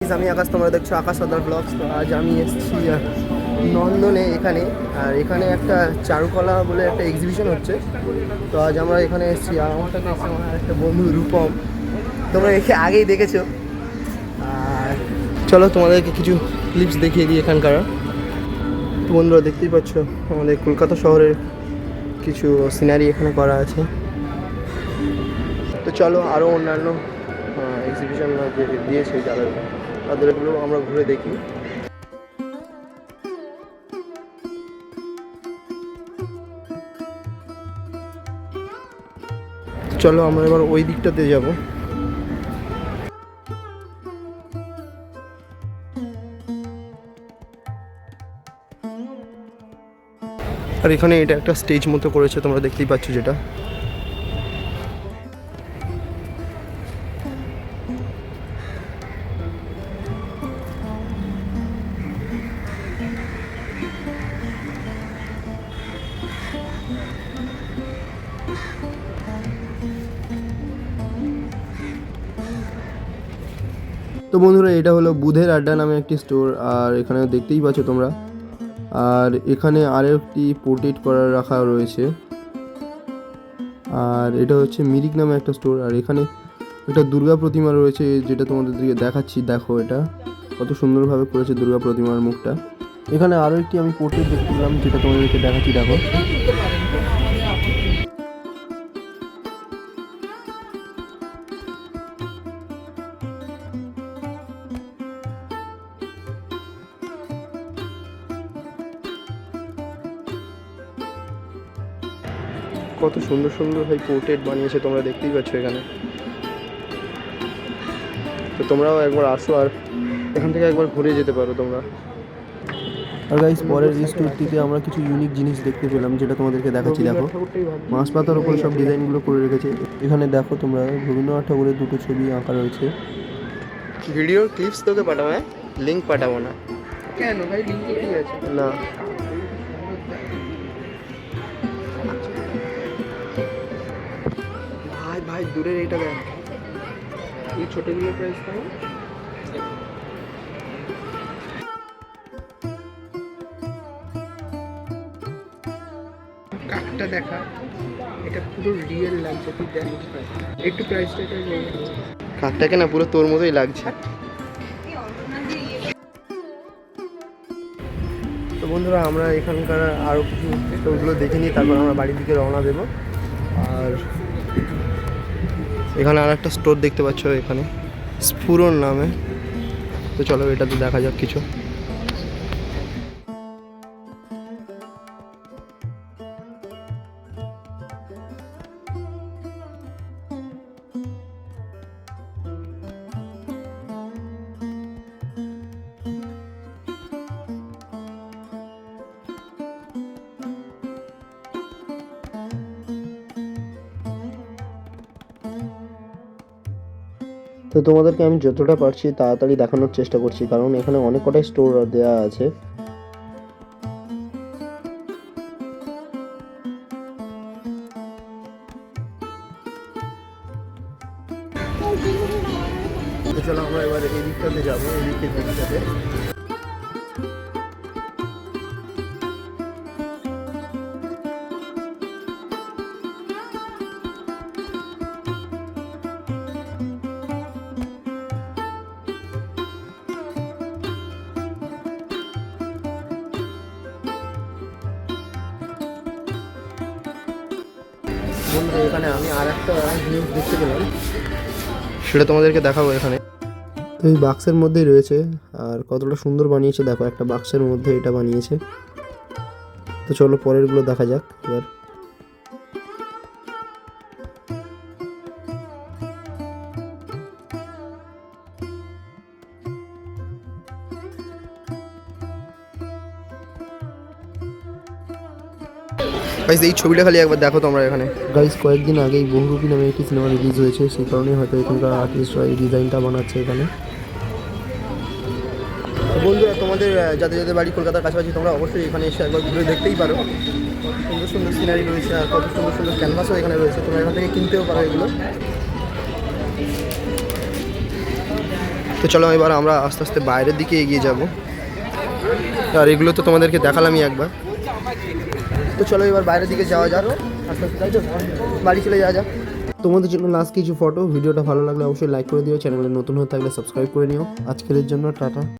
Guys, আমি আকাশ, তোমরা দেখছো আকাশ সর্দার ব্লগস। তো আজ আমি এসেছি নন্দনে এখানে, আর এখানে একটা চারুকলা বলে একটা এক্সিবিশন হচ্ছে। তো আজ আমরা এখানে এসেছি, আর আমার সাথে এসেছে আমার একটা বন্ধু রূপম, তোমরা একে আগেই দেখেছো। আর চলো তোমাদেরকে কিছু ক্লিপস দেখিয়ে দিই এখানকার। তো বন্ধুরা দেখতেই পাচ্ছ আমাদের কলকাতা শহরের কিছু সিনারি এখানে করা আছে। তো চলো আরও অন্যান্য এক্সিবিশন যে দিয়েছে যারা, তাদেরগুলো আমরা ঘুরে দেখি। চলো আমরা এবার ওই দিকটাতে যাব। আর এখানে এটা একটা স্টেজ মতো করেছে, তোমরা দেখতেই পাচ্ছ যেটা। তো বন্ধুরা এটা হলো বুধের আড্ডা নামে একটি স্টোর, আর এখানে দেখতেই পাচ্ছ তোমরা। আর এখানে আরও একটি পোর্ট্রেট করা রাখা রয়েছে, আর এটা হচ্ছে মিরিক নামে একটা স্টোর। আর এখানে একটা দুর্গা প্রতিমা রয়েছে, যেটা তোমাদেরকে দেখাচ্ছি। দেখো এটা কত সুন্দরভাবে করেছে দুর্গা প্রতিমার মুখটা। এখানে আরও একটি আমি পোর্ট্রেট দেখতে পেলাম, যেটা তোমাদেরকে দেখাচ্ছি। দেখো কত সুন্দর সুন্দর ভাই পোর্ট্রেট বানিয়েছে, তোমরা দেখতেই পাচ্ছ এখানে। তো তোমরাও একবার আসো, আর এখান থেকে একবার ঘুরে যেতে পারো তোমরা। আর গাইস, পরের স্টোরটিতে আমরা কিছু ইউনিক জিনিস দেখতে পেলাম, যেটা তোমাদেরকে দেখাচ্ছি। দেখো মাছ পাতার উপরে সব ডিজাইনগুলো করে রেখেছে। এখানে দেখো তোমরা রবীন্দ্রনাথ ঠাকুরের দুটো ছবি আঁকা রয়েছে। ভিডিওর ক্লিপস তোকে পাঠাবো, হ্যাঁ, লিঙ্ক পাঠাবো না। কেন ভাই, লিঙ্ক ঠিক আছে না? ভাই ভাই দূরের এইটা দেখ, এই ছোটগুলোর প্রাইস কেমন? কাকটা দেখা, এটা পুরো রিয়েল লাগছে, তুই দেখ একটু প্রাইসটা। কাকটাকে না পুরো তোর মতোই লাগছে। তো বন্ধুরা আমরা এখানকার আরও কিছু স্টোরগুলো দেখে নিই, তারপর আমরা বাড়ির দিকে রওনা দেবো। আর এখানে আর একটা স্টোর দেখতে পাচ্ছ এখানে, স্ফুরন নামে। তো চলো এটাতে দেখা যাক কিছু। তো তোমাদেরকে আমি যতটা পারছি তাড়াতাড়ি দেখানোর চেষ্টা করছি, কারণ এখানে অনেক কটাই স্টোর দেওয়া আছে। তো চলো আমরা এবার এই দিকটাতে যাবো, এই দিকটাতে। বন্ধুরা এখানে আমি আর একটা জিনিস দেখতে পেলাম, সেটা তোমাদেরকে দেখাবো। এখানে তো এই বাক্সের মধ্যেই রয়েছে, আর কতটা সুন্দর বানিয়েছে দেখো, একটা বাক্সের মধ্যে এটা বানিয়েছে। তো চলো পরেরগুলো দেখা যাক এবার। গাইস এই ছবিটা খালি একবার দেখো তোমরা এখানে। গাইস কয়েকদিন আগেই বহুরূপী নামে একটি সিনেমা রিলিজ হয়েছে, সেই কারণেই হয়তো এখানকার আর্টিস্টরা এই ডিজাইনটা বানাচ্ছে এখানে। বন্ধুরা তোমাদের যাদের যাদের বাড়ি কলকাতার কাছাকাছি, তোমরা অবশ্যই এখানে এসে একবার ঘুরে দেখতেই পারো। কত সুন্দর সুন্দর সিনারি রয়েছে, আর কত সুন্দর সুন্দর ক্যানভাসও এখানে রয়েছে, তোমরা এখান থেকে কিনতেও পারো এগুলো। তো চলো এবার আমরা আস্তে আস্তে বাইরের দিকে এগিয়ে যাব। আর এগুলো তো তোমাদেরকে দেখালামই একবার। তো চলো এবার বাইরের দিকে যাওয়া যাক আস্তে আস্তে, তাই তো বাড়ি চলে যাওয়া যাক। তোমাদের জন্য লাস্ট কিছু ফটো। ভিডিওটা ভালো লাগলে অবশ্যই লাইক করে দিও, চ্যানেলে নতুন হয়ে থাকলে সাবস্ক্রাইব করে নিও। আজকের জন্য টাটা।